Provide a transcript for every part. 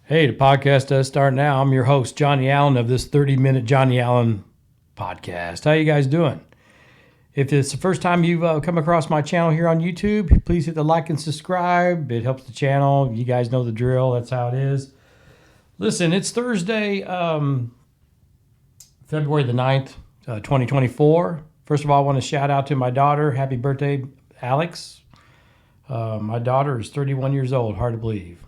Hey, the podcast does start now. I'm your host, Johnny Allen, of this 30-minute Johnny Allen podcast. How you guys doing? If it's the first time you've come across my channel here on YouTube, please hit the like and subscribe. It helps the channel. You guys know the drill. That's how it is. Listen, it's Thursday, February the 9th, 2024. First of all, I want to shout out to my daughter. Happy birthday, Alex. My daughter is 31 years old. Hard to believe.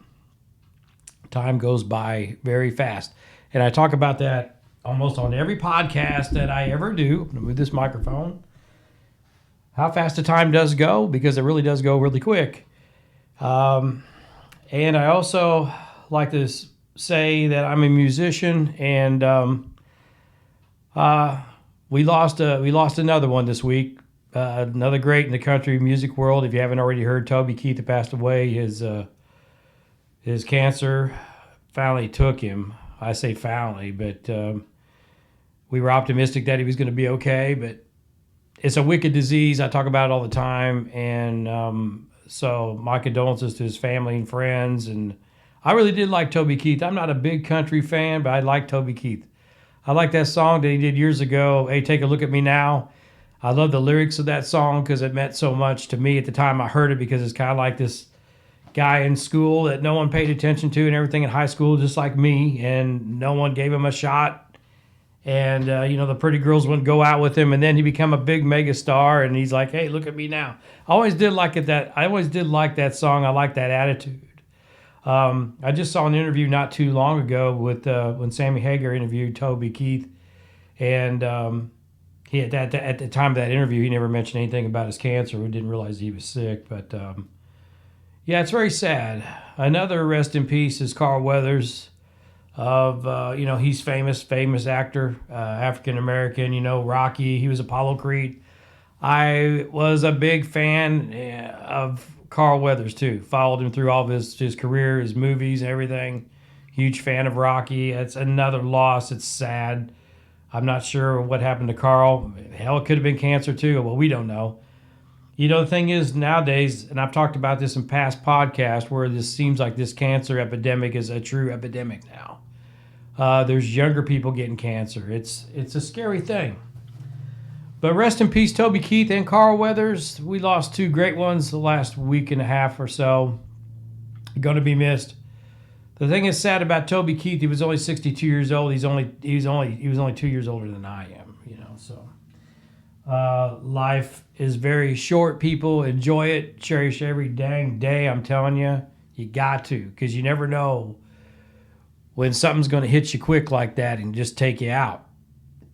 Time goes by very fast. And I talk about that almost on every podcast that I ever do with this microphone. How fast the time does go, because it really does go really quick. And I also like to say that I'm a musician, and we lost another one this week. Another great in the country music world. If you haven't already heard, Toby Keith had passed away. His cancer finally took him. I say finally, but we were optimistic that he was going to be okay. But it's a wicked disease. I talk about it all the time. And so my condolences to his family and friends. And I really did like Toby Keith. I'm not a big country fan, but I like Toby Keith. I like that song that he did years ago, Hey, Take a Look at Me Now. I love the lyrics of that song because it meant so much to me at the time I heard it, because it's kind of like this guy in school that no one paid attention to and everything in high school, just like me, and no one gave him a shot. And, the pretty girls wouldn't go out with him, and then he became a big mega star, and he's like, hey, look at me now. I always did like that song. I like that attitude. I just saw an interview not too long ago with when Sammy Hagar interviewed Toby Keith, and he at the time of that interview, he never mentioned anything about his cancer. We didn't realize he was sick, but yeah, it's very sad. Another rest in peace is Carl Weathers. He's famous actor, African American. Rocky. He was Apollo Creed. I was a big fan of Carl Weathers too. Followed him through all of his career, his movies, everything. Huge fan of Rocky. It's another loss. It's sad. I'm not sure what happened to Carl. Hell, it could have been cancer too. Well, we don't know. The thing is nowadays, and I've talked about this in past podcasts, where this seems like this cancer epidemic is a true epidemic now. There's younger people getting cancer. It's a scary thing. But rest in peace, Toby Keith and Carl Weathers. We lost two great ones the last week and a half or so. Going to be missed. The thing is sad about Toby Keith, he was only 62 years old. He was only 2 years older than I am. So life is very short. People, enjoy it, cherish every dang day. I'm telling you, you got to, because you never know when something's going to hit you quick like that and just take you out.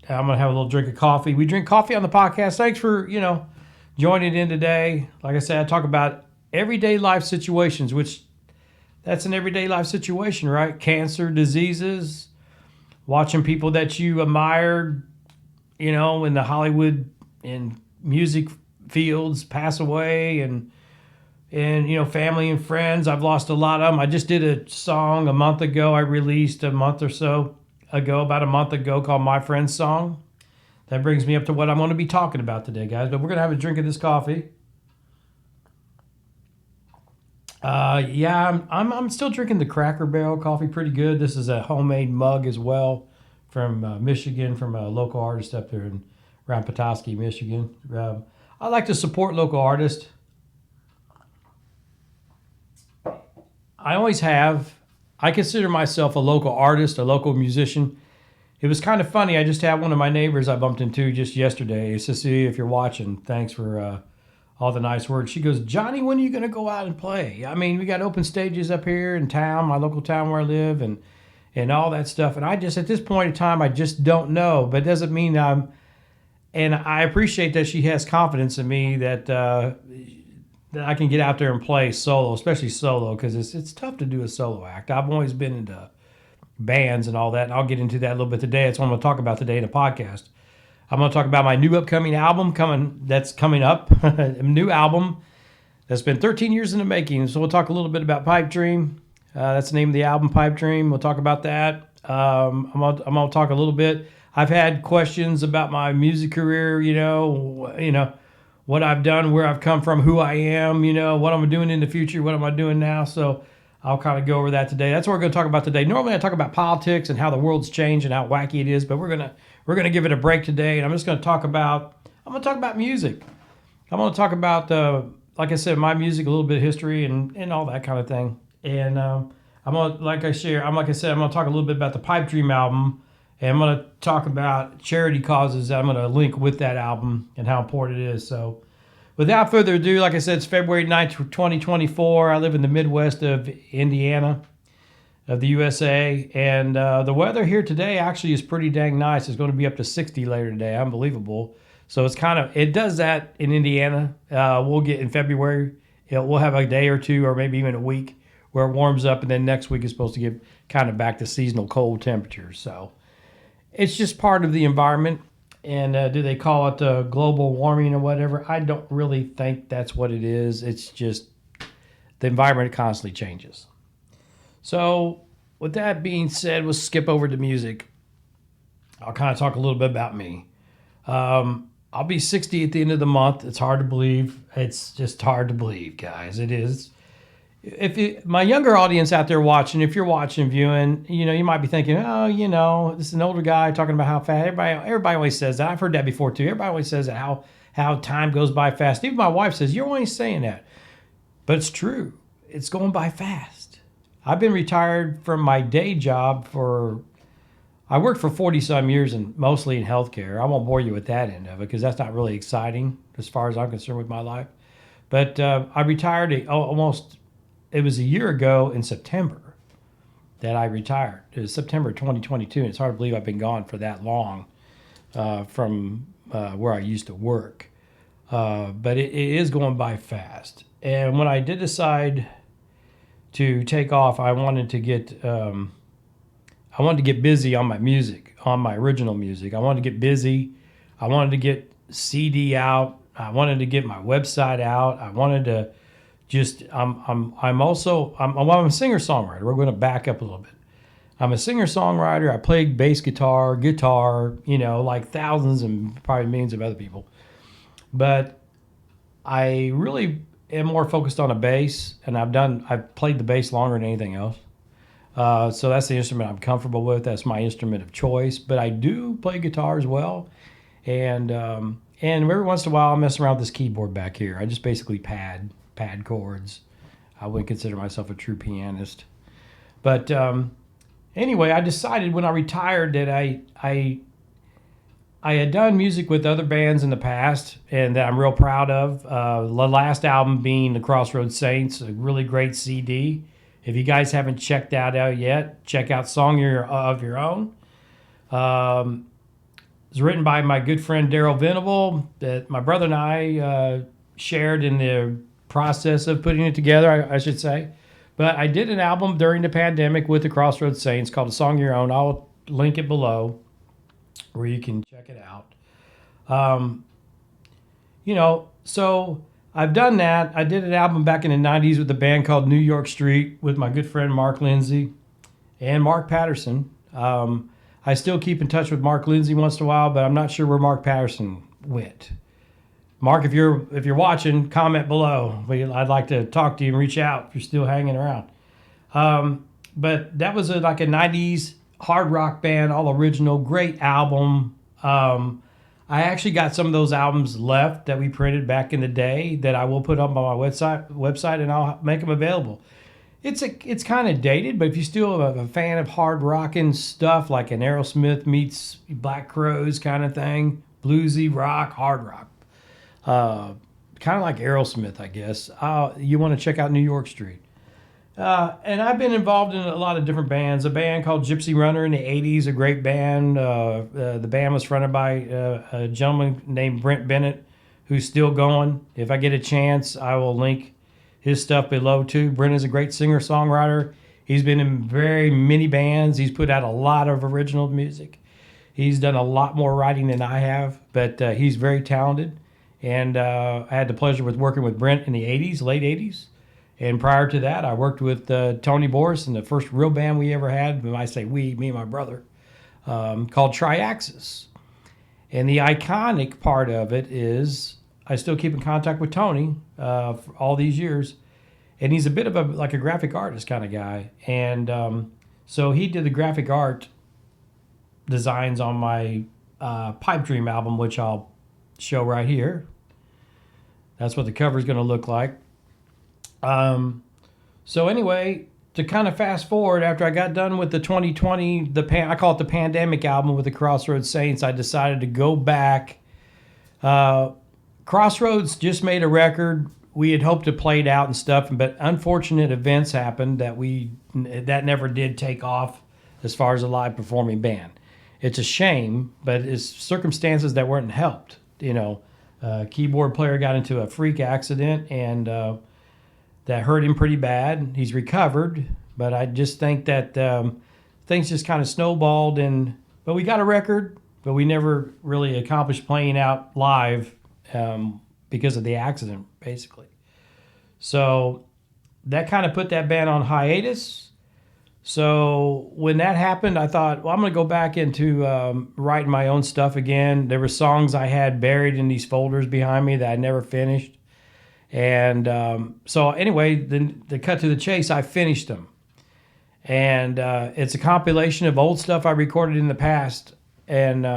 I'm going to have a little drink of coffee. We drink coffee on the podcast. Thanks for, joining in today. Like I said, I talk about everyday life situations, which that's an everyday life situation, right? Cancer, diseases, watching people that you admired, in the Hollywood and music fields pass away, and family and friends. I've lost a lot of them. I just did a song a month ago. I released about a month ago, called My Friend's Song. That brings me up to what I'm going to be talking about today, guys. But we're going to have a drink of this coffee. I'm still drinking the Cracker Barrel coffee. Pretty good. This is a homemade mug as well from Michigan, from a local artist up there in around Petoskey, Michigan. I like to support local artists. I always have. I consider myself a local artist, a local musician. It was kind of funny. I just had one of my neighbors I bumped into just yesterday. Cecilia, if you're watching, thanks for all the nice words. She goes, Johnny, when are you going to go out and play? I mean, we got open stages up here in town, my local town where I live, and all that stuff. And I just, at this point in time, I just don't know. But it doesn't mean and I appreciate that she has confidence in me that I can get out there and play solo, especially solo, because it's tough to do a solo act. I've always been into bands and all that, and I'll get into that a little bit today. That's what I'm going to talk about today in a podcast. I'm going to talk about my new upcoming album that's coming up, a new album that's been 13 years in the making. So we'll talk a little bit about Pipe Dream. That's the name of the album, Pipe Dream. We'll talk about that. I'm going to talk a little bit. I've had questions about my music career, what I've done, where I've come from, who I am, what I'm doing in the future, what am I doing now. So I'll kind of go over that today. That's what we're going to talk about today. Normally I talk about politics and how the world's changed and how wacky it is, but we're going to give it a break today, and I'm just going to talk about music. I'm going to talk about like I said, my music, a little bit of history and all that kind of thing. And I'm going to I'm going to talk a little bit about the Pipe Dream album. And I'm going to talk about charity causes that I'm going to link with that album and how important it is. So without further ado, like I said, it's February 9th, 2024. I live in the Midwest of Indiana, of the USA. And the weather here today actually is pretty dang nice. It's going to be up to 60 later today. Unbelievable. So it does that in Indiana. We'll get in February. We'll have a day or two or maybe even a week where it warms up. And then next week is supposed to get kind of back to seasonal cold temperatures. So it's just part of the environment. And do they call it global warming or whatever? I don't really think that's what it is. It's just the environment constantly changes. So with that being said, we'll skip over to music. I'll kind of talk a little bit about me. I'll be 60 at the end of the month. It's hard to believe. It's just hard to believe, guys. It is. My younger audience out there watching, if you're watching, viewing, you might be thinking, oh, this is an older guy talking about how fast. Everybody always says that. I've heard that before too. Everybody always says that how time goes by fast. Even my wife says, you're always saying that. But it's true. It's going by fast. I've been retired from my day job I worked for 40 some years and mostly in healthcare. I won't bore you with that end of it because that's not really exciting as far as I'm concerned with my life. But I retired it was a year ago in September that I retired. It was September 2022, and it's hard to believe I've been gone for that long from where I used to work. But it is going by fast. And when I did decide to take off, I wanted to get busy on my music, on my original music. I wanted to get busy. I wanted to get CD out. I wanted to get my website out. I wanted to I'm a singer-songwriter. We're going to back up a little bit. I'm a singer-songwriter. I play bass guitar, like thousands and probably millions of other people. But I really am more focused on a bass, and I've played the bass longer than anything else. So that's the instrument I'm comfortable with. That's my instrument of choice. But I do play guitar as well. And every once in a while, I mess around with this keyboard back here. I just basically pad chords. I wouldn't consider myself a true pianist. But anyway, I decided when I retired that I had done music with other bands in the past and that I'm real proud of. The last album being The Crossroads Saints, a really great CD. If you guys haven't checked that out yet, check out Song of Your Own. It was written by my good friend Daryl Venable that my brother and I shared in the process of putting it together, I should say. But I did an album during the pandemic with the Crossroads Saints called A Song of Your Own. I'll link it below where you can check it out. So I've done that. I did an album back in the 90s with a band called New York Street with my good friend Mark Lindsay and Mark Patterson. I still keep in touch with Mark Lindsay once in a while, but I'm not sure where Mark Patterson went. Mark, if you're watching, comment below. I'd like to talk to you and reach out if you're still hanging around. But that was like a 90s hard rock band, all original, great album. I actually got some of those albums left that we printed back in the day that I will put up on my website, and I'll make them available. It's kind of dated, but if you still are a fan of hard rocking stuff like an Aerosmith meets Black Crowes kind of thing, bluesy rock, hard rock, kind of like Aerosmith, I guess. You want to check out New York Street. And I've been involved in a lot of different bands. A band called Gypsy Runner in the 80s, a great band. The band was fronted by a gentleman named Brent Bennett, who's still going. If I get a chance, I will link his stuff below too. Brent is a great singer-songwriter. He's been in very many bands. He's put out a lot of original music. He's done a lot more writing than I have, but he's very talented. And I had the pleasure with working with Brent in the 80s, late 80s. And prior to that, I worked with Tony Boris in the first real band we ever had. When I say we, me and my brother, called Triaxis. And the iconic part of it is I still keep in contact with Tony for all these years. And he's a bit of a graphic artist kind of guy. And so he did the graphic art designs on my Pipe Dream album, which I'll show right here. That's what the cover is going to look like. So anyway, to kind of fast forward, after I got done with the 2020, I call it the pandemic album with the Crossroads Saints, I decided to go back. Crossroads just made a record. We had hoped to play it out and stuff, but unfortunate events happened that never did take off as far as a live performing band. It's a shame, but it's circumstances that weren't helped. Keyboard player got into a freak accident and that hurt him pretty bad. He's recovered, but I just think that things just kind of snowballed. But we got a record, but we never really accomplished playing out live because of the accident, basically. So that kind of put that band on hiatus. So when that happened, I thought, well, I'm going to go back into writing my own stuff again. There were songs I had buried in these folders behind me that I never finished. And so anyway, then the cut to the chase, I finished them. And it's a compilation of old stuff I recorded in the past. And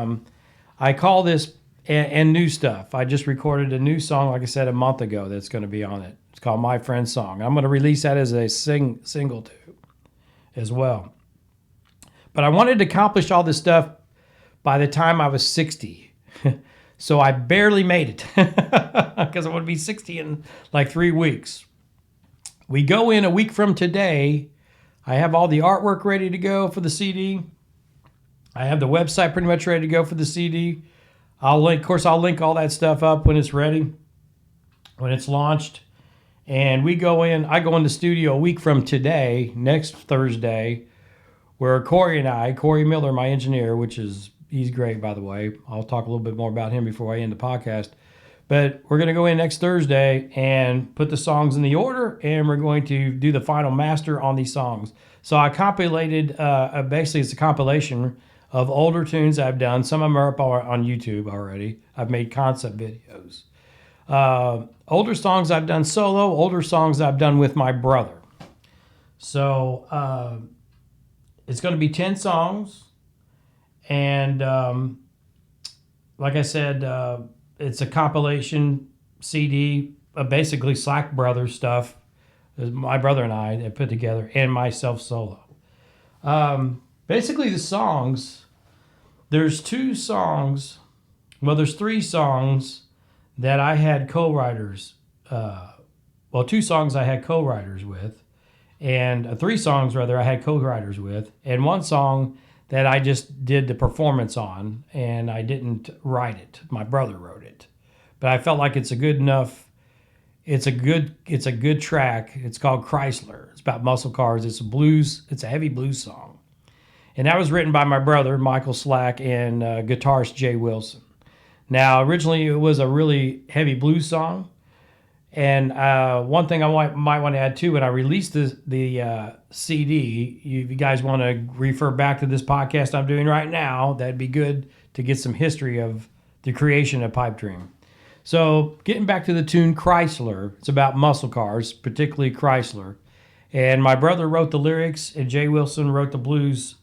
I call this and new stuff. I just recorded a new song, like I said, a month ago that's going to be on it. It's called My Friend's Song. I'm going to release that as a single too as well. But I wanted to accomplish all this stuff by the time I was 60. So I barely made it because I would be 60 in like 3 weeks. We go in a week from today. I have all the artwork ready to go for the CD. I have the website pretty much ready to go for the CD. I'll link all that stuff up when it's ready, when it's launched. And I go in the studio a week from today, next Thursday, where Corey Miller, my engineer, he's great, by the way. I'll talk a little bit more about him before I end the podcast. But we're going to go in next Thursday and put the songs in the order, and we're going to do the final master on these songs. So I compilated, basically it's a compilation of older tunes I've done. Some of them are up on YouTube already. I've made concept videos. Older songs I've done solo, older songs I've done with my brother. So it's going to be 10 songs. And like I said, it's a compilation CD of basically Slack Brothers stuff. My brother and I have put together, and myself solo. Basically, the songs, there's 3 songs that I had co-writers. 2 songs I had co-writers with, and 3 songs rather I had co-writers with, and 1 song that I just did the performance on, and I didn't write it. My brother wrote it, but I felt like it's a good enough. It's a good track. It's called Chrysler. It's about muscle cars. It's a heavy blues song, and that was written by my brother Michael Slack and guitarist Jay Wilson. Now, originally it was a really heavy blues song, and one thing I might want to add too, when I released the CD, if you guys want to refer back to this podcast I'm doing right now, that'd be good to get some history of the creation of Pipe Dream. So getting back to the tune Chrysler, it's about muscle cars, particularly Chrysler. And my brother wrote the lyrics, and Jay Wilson wrote the blues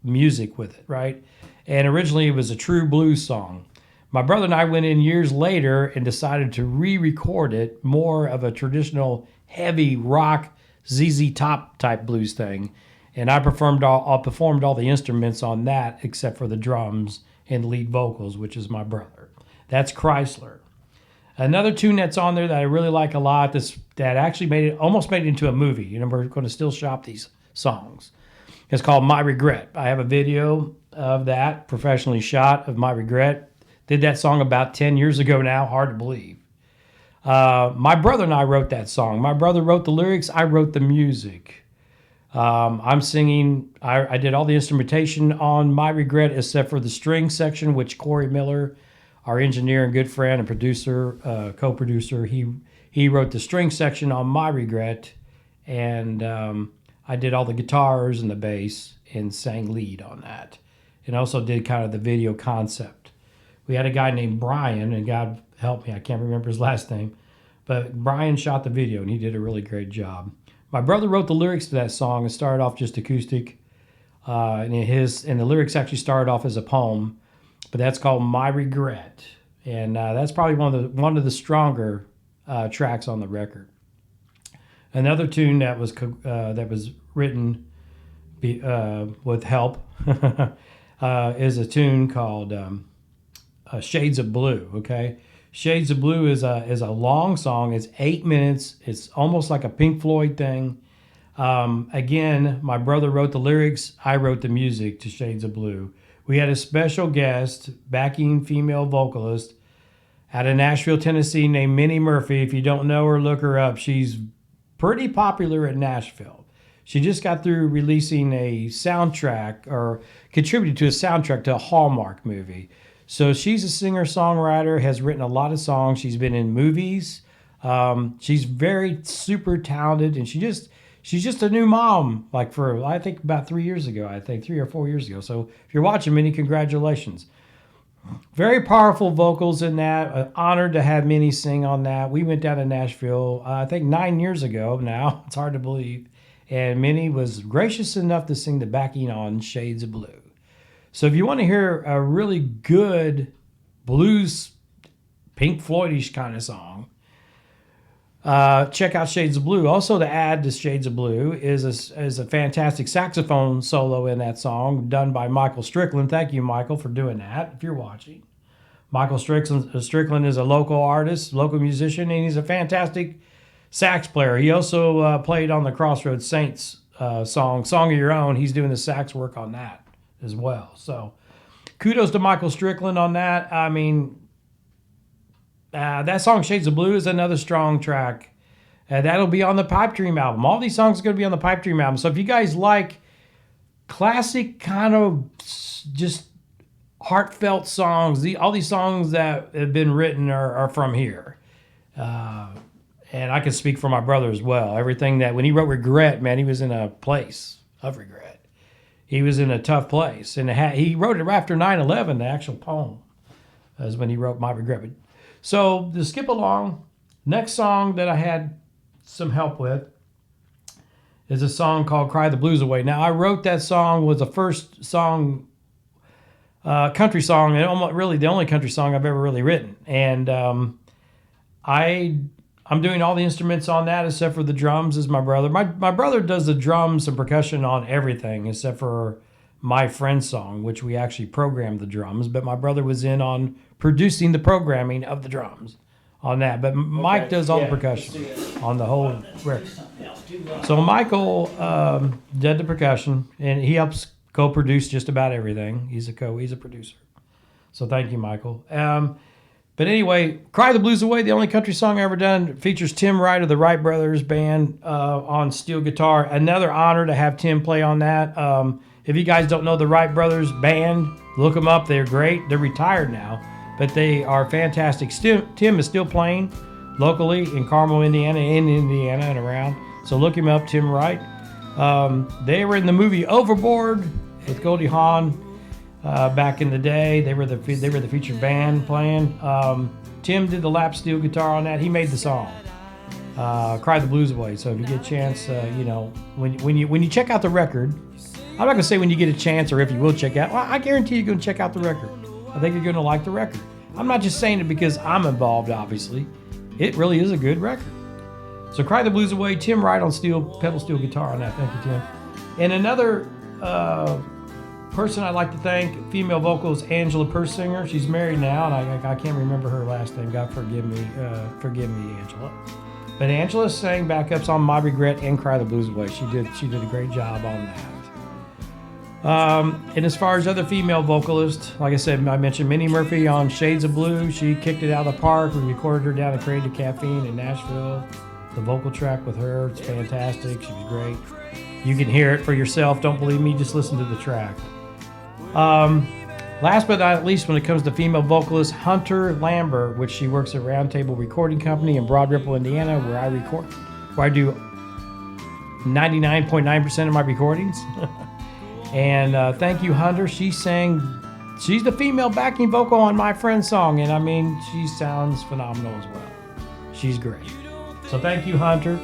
music with it, right? And originally it was a true blues song. My brother and I went in years later and decided to re-record it, more of a traditional heavy rock ZZ Top type blues thing. And I performed all the instruments on that except for the drums and lead vocals, which is my brother. That's Chrysler. Another tune that's on there that I really like a lot, that actually almost made it into a movie. You know, we're going to still shop these songs. It's called My Regret. I have a video of that, professionally shot, of My Regret. Did that song about 10 years ago now, hard to believe. My brother and I wrote that song. My brother wrote the lyrics, I wrote the music. I'm singing, I did all the instrumentation on My Regret except for the string section, which Corey Miller, our engineer and good friend and producer, co-producer, he wrote the string section on My Regret, and I did all the guitars and the bass and sang lead on that, and also did kind of the video concept. We had a guy named Brian, and God help me, I can't remember his last name, but Brian shot the video, and he did a really great job. My brother wrote the lyrics to that song. It started off just acoustic, and the lyrics actually started off as a poem, but that's called My Regret, and that's probably one of the stronger tracks on the record. Another tune that was written with help is a tune called Shades of Blue. Okay, Shades of Blue is a long song. It's 8 minutes. It's almost like a Pink Floyd thing. Again, my brother wrote the lyrics. I wrote the music to Shades of Blue. We had a special guest, backing female vocalist out of Nashville, Tennessee, named Minnie Murphy. If you don't know her, look her up. She's pretty popular in Nashville. She just got through releasing a soundtrack, or contributed to a soundtrack to a Hallmark movie. So she's a singer-songwriter, has written a lot of songs. She's been in movies. She's very super talented, and she's just a new mom, like for, I think, about 3 years ago, 3 or 4 years ago. So if you're watching, Minnie, congratulations. Very powerful vocals in that. Honored to have Minnie sing on that. We went down to Nashville, I think 9 years ago now. It's hard to believe. And Minnie was gracious enough to sing the backing on Shades of Blue. So if you want to hear a really good blues, Pink Floyd-ish kind of song, check out Shades of Blue. Also, to add to Shades of Blue is a fantastic saxophone solo in that song done by Michael Strickland. Thank you, Michael, for doing that, if you're watching. Michael Strickland is a local artist, local musician, and he's a fantastic sax player. He also played on the Crossroads Saints Song of Your Own. He's doing the sax work on that as well. So kudos to Michael Strickland on that. I mean, that song Shades of Blue is another strong track. That'll be on the Pipe Dream album. All these songs are going to be on the Pipe Dream album. So if you guys like classic kind of just heartfelt songs, all these songs that have been written are from here. And I can speak for my brother as well. Everything that, when he wrote Regret, man, he was in a place of regret. He was in a tough place. And he wrote it after 9/11, the actual poem, is when he wrote My Regret. So to skip along, next song that I had some help with is a song called Cry the Blues Away. Now, I wrote that song, was the first song, country song, and almost really the only country song I've ever really written. And I'm doing all the instruments on that except for the drums is my brother. My brother does the drums and percussion on everything except for My Friend song, which we actually programmed the drums. But my brother was in on producing the programming of the drums on that. But Mike does all the percussion on the whole record. So Michael did the percussion, and he helps co-produce just about everything. He's a producer. So thank you, Michael. But anyway, Cry the Blues Away, the only country song I ever done, features Tim Wright of the Wright Brothers Band on steel guitar. Another honor to have Tim play on that. If you guys don't know the Wright Brothers Band, look them up. They're great. They're retired now, but they are fantastic. Tim is still playing locally in Carmel, Indiana, and around. So look him up, Tim Wright. They were in the movie Overboard with Goldie Hawn. Back in the day, they were the featured band playing. Tim did the lap steel guitar on that. He made the song, "Cry the Blues Away." So if you get a chance, when you check out the record, I'm not gonna say when you get a chance or if you will check out. Well, I guarantee you're gonna check out the record. I think you're gonna like the record. I'm not just saying it because I'm involved, obviously. It really is a good record. So Cry the Blues Away, Tim Wright on pedal steel guitar on that. Thank you, Tim. And another person I'd like to thank, female vocals, Angela Persinger. She's married now, and I can't remember her last name. God forgive me, Angela. But Angela sang backups on My Regret and Cry the Blues Away. She did a great job on that. And as far as other female vocalists, like I said, I mentioned Minnie Murphy on Shades of Blue. She kicked it out of the park. We recorded her down at Creative Caffeine in Nashville. The vocal track with her, it's fantastic. She was great. You can hear it for yourself. Don't believe me, just listen to the track. Last but not least, when it comes to female vocalists, Hunter Lambert, which she works at Roundtable Recording Company in Broad Ripple, Indiana, where I do 99.9% of my recordings. And thank you, Hunter. She's the female backing vocal on My Friend's song, and I mean, she sounds phenomenal as well. She's great. So thank you, Hunter.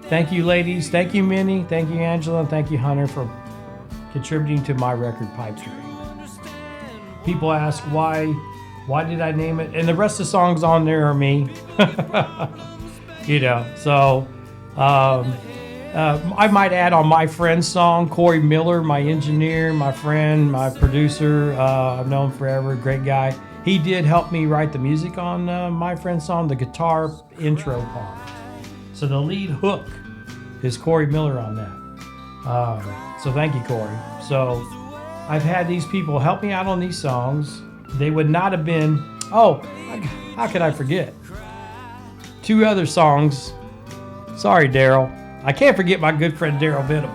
Thank you, ladies. Thank you, Minnie. Thank you, Angela. And thank you, Hunter, for contributing to my record, Pipe Dream. People ask why did I name it? And the rest of the songs on there are me. So I might add on My Friend's song, Corey Miller, my engineer, my friend, my producer. I've known him forever, great guy. He did help me write the music on My Friend's song, the guitar intro part. So the lead hook is Corey Miller on that. So thank you, Corey. So I've had these people help me out on these songs. They would not have been, how could I forget? 2 other songs. Sorry, Daryl. I can't forget my good friend Daryl Venable.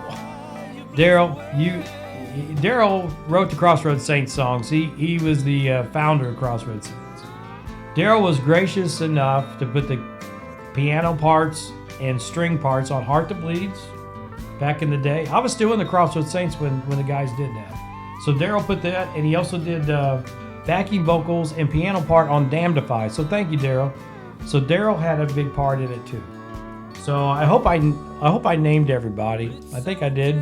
Daryl wrote the Crossroads Saints songs. He was the founder of Crossroads Saints. Daryl was gracious enough to put the piano parts and string parts on Heart That Bleeds back in the day. I was still in the Crossroads Saints when the guys did that. So Daryl put that, and he also did backing vocals and piano part on Damnify. So thank you, Daryl. So Daryl had a big part in it too. So I hope I named everybody. I think I did.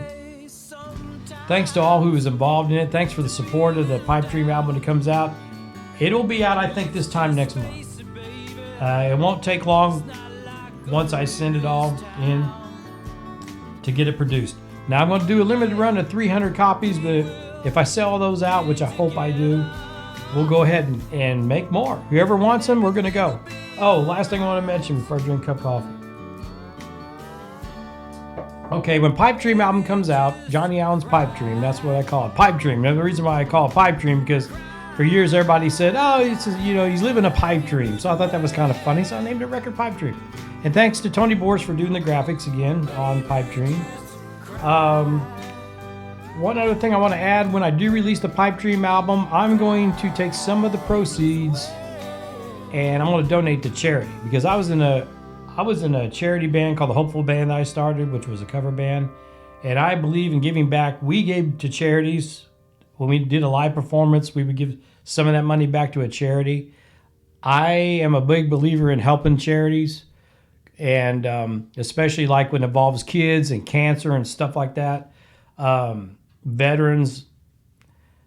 Thanks to all who was involved in it. Thanks for the support of the Pipe Dream album when it comes out. It'll be out, I think, this time next month. It won't take long once I send it all in to get it produced. Now I'm going to do a limited run of 300 copies, but if I sell those out, which I hope I do, we'll go ahead and make more. Whoever wants them, we're going to go. Oh, last thing I want to mention before I drink a cup of coffee. Okay, when Pipe Dream album comes out, Johnny Allen's Pipe Dream, that's what I call it, Pipe Dream. Now, the reason why I call it Pipe Dream, because for years everybody said, he's living a pipe dream. So I thought that was kind of funny, so I named it record Pipe Dream. And thanks to Tony Boris for doing the graphics again on Pipe Dream. One other thing I want to add, when I do release the Pipe Dream album, I'm going to take some of the proceeds and I'm going to donate to charity, because I was in a charity band called the Hopeful Band that I started, which was a cover band. And I believe in giving back. We gave to charities. When we did a live performance, we would give some of that money back to a charity. I am a big believer in helping charities, and especially like when it involves kids and cancer and stuff like that, veterans.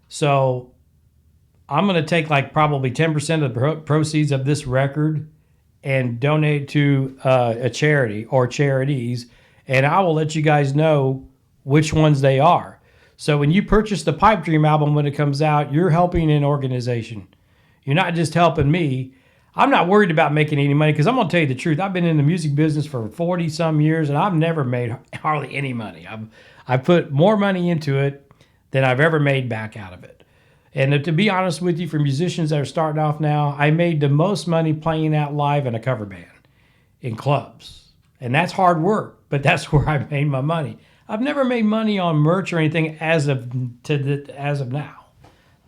So I'm going to take like probably 10% of the proceeds of this record and donate to a charity or charities, and I will let you guys know which ones they are. So when you purchase the Pipe Dream album when it comes out, you're helping an organization. You're not just helping me. I'm not worried about making any money, because I'm going to tell you the truth. I've been in the music business for 40-some years, and I've never made hardly any money. I've put more money into it than I've ever made back out of it. And to be honest with you, for musicians that are starting off now, I made the most money playing out live in a cover band, in clubs. And that's hard work, but that's where I made my money. I've never made money on merch or anything as of now.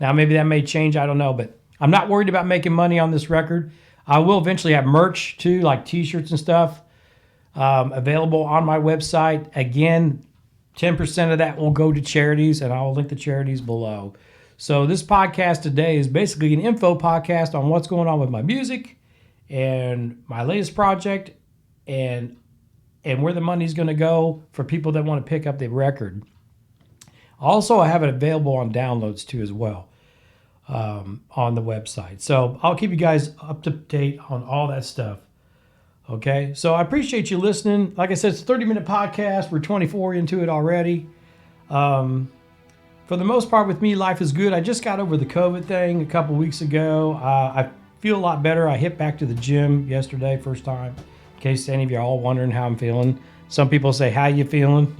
Now, maybe that may change, I don't know, but I'm not worried about making money on this record. I will eventually have merch too, like t-shirts and stuff, available on my website. Again, 10% of that will go to charities, and I will link the charities below. So this podcast today is basically an info podcast on what's going on with my music and my latest project, and where the money's going to go for people that want to pick up the record. Also, I have it available on downloads too as well. on the website. So I'll keep you guys up to date on all that stuff. Okay, so I appreciate you listening. Like I said, it's a 30-minute podcast. We're 24 into it already. For the most part with me, life is good. I just got over the COVID thing a couple weeks ago. I feel a lot better. I hit back to the gym yesterday, first time. In case any of you are all wondering how I'm feeling. Some people say, how you feeling?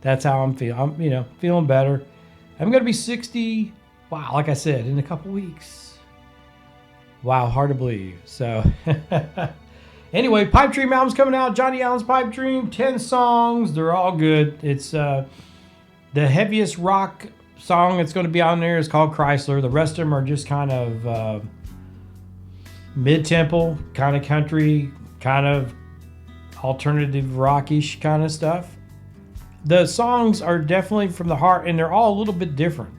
That's how I'm feeling. I'm, feeling better. I'm going to be 60, wow, like I said, in a couple weeks. Wow, hard to believe. So... Anyway, Pipe Dream album's coming out. Johnny Allen's Pipe Dream, 10 songs. They're all good. It's the heaviest rock song that's going to be on there is called Chrysler. The rest of them are just kind of mid-tempo, kind of country, kind of alternative rockish kind of stuff. The songs are definitely from the heart, and they're all a little bit different.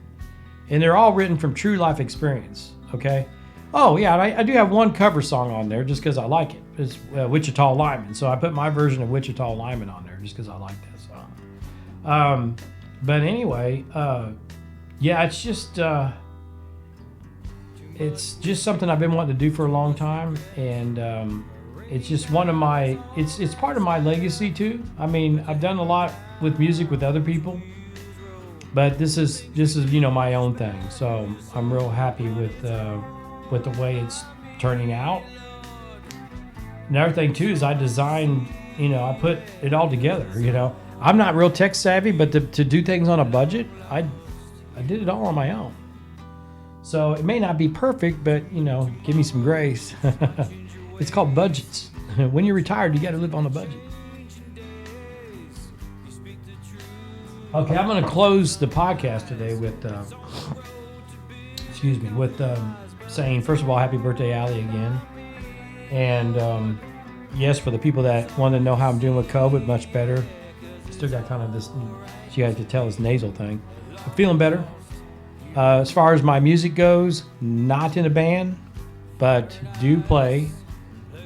And they're all written from true life experience, okay? Oh, yeah, I do have one cover song on there just because I like it. It's Wichita Lineman. So I put my version of Wichita Lineman on there just because I like that song. But anyway, yeah, it's just something I've been wanting to do for a long time. And it's just one of my, it's part of my legacy too. I mean, I've done a lot with music with other people. But this is my own thing. So I'm real happy with the way it's turning out. Another thing too is I designed, I put it all together. I'm not real tech savvy, but to do things on a budget, I did it all on my own. So it may not be perfect, but give me some grace. It's called budgets. When you're retired, you got to live on a budget. Okay, I'm going to close the podcast today with saying, first of all, happy birthday, Allie, again. And yes, for the people that want to know how I'm doing with COVID, much better. Still got kind of this, you guys could tell, this nasal thing. I'm feeling better. As far as my music goes, not in a band, but do play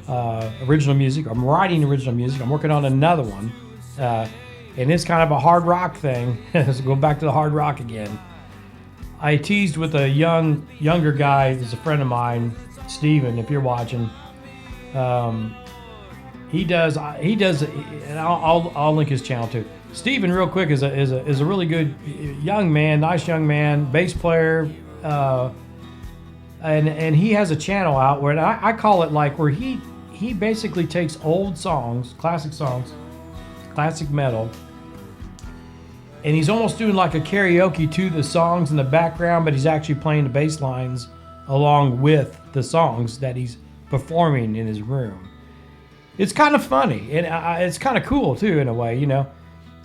original music. I'm writing original music. I'm working on another one. And it's kind of a hard rock thing. So go back to the hard rock again. I teased with a younger guy who's a friend of mine, Steven, if you're watching. He does, and I'll link his channel too. Steven, real quick, is a really good young man, nice young man, bass player, and he has a channel out where I call it like where he basically takes old songs, classic metal. And he's almost doing like a karaoke to the songs in the background, but he's actually playing the bass lines along with the songs that he's performing in his room. It's kind of funny, and it's kind of cool too in a way,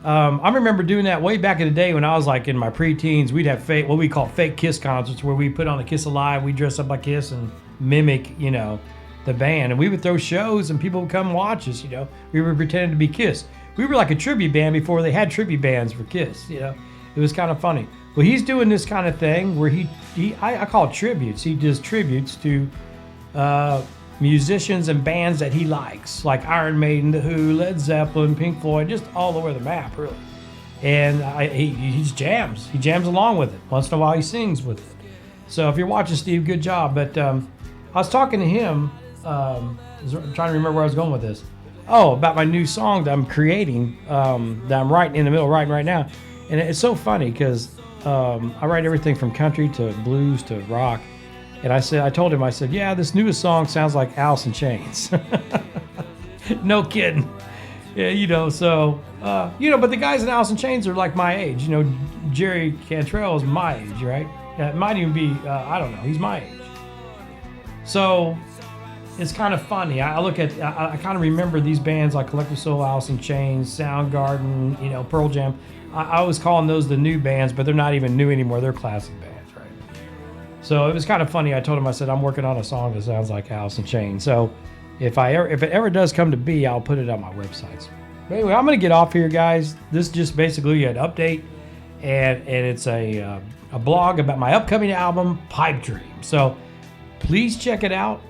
I remember doing that way back in the day when I was like in my pre-teens. We'd have what we call fake Kiss concerts, where we put on a Kiss Alive, we dress up like Kiss and mimic, the band, and we would throw shows and people would come watch us. We were pretending to be Kiss. We were like a tribute band before they had tribute bands for Kiss. It was kind of funny. Well, he's doing this kind of thing where I call it tributes. He does tributes to musicians and bands that he likes, like Iron Maiden, The Who, Led Zeppelin, Pink Floyd, just all over the map, really. And he jams. He jams along with it. Once in a while, he sings with it. So if you're watching, Steve, good job. But I was talking to him. I'm trying to remember where I was going with this. Oh, about my new song that I'm creating, that I'm writing in the middle of writing right now. And it's so funny because I write everything from country to blues to rock. And I told him, yeah, this newest song sounds like Alice in Chains. No kidding. Yeah, so, but the guys in Alice in Chains are like my age. Jerry Cantrell is my age, right? It might even be, I don't know, he's my age. So it's kind of funny. I kind of remember these bands like Collective Soul, Alice in Chains, Soundgarden, Pearl Jam. I was calling those the new bands, but they're not even new anymore. They're classic bands, right? So it was kind of funny. I told him, I'm working on a song that sounds like Alice in Chains. So if it ever does come to be, I'll put it on my websites. But anyway, I'm going to get off here, guys. This is just basically an update, and it's a blog about my upcoming album, Pipe Dream. So please check it out.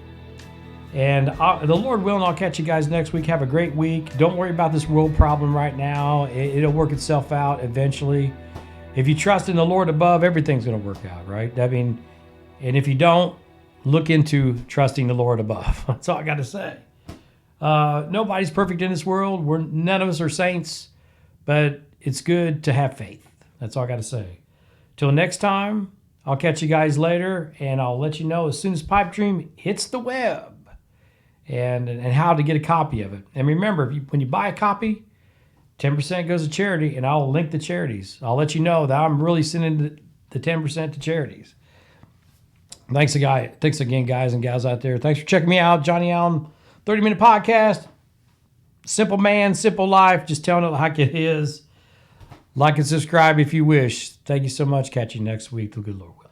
And the Lord willing, I'll catch you guys next week. Have a great week. Don't worry about this world problem right now. It'll work itself out eventually. If you trust in the Lord above, everything's going to work out, right? I mean, And if you don't, look into trusting the Lord above. That's all I got to say. Nobody's perfect in this world. None of us are saints, but it's good to have faith. That's all I got to say. Till next time, I'll catch you guys later, and I'll let you know as soon as Pipe Dream hits the web and how to get a copy of it. And remember, when you buy a copy, 10% goes to charity, and I'll link the charities. I'll let you know that I'm really sending the 10% to charities. Thanks again, guys and gals out there. Thanks for checking me out. Johnny Allen, 30-minute podcast. Simple man, simple life. Just telling it like it is. Like and subscribe if you wish. Thank you so much. Catch you next week. The good Lord will.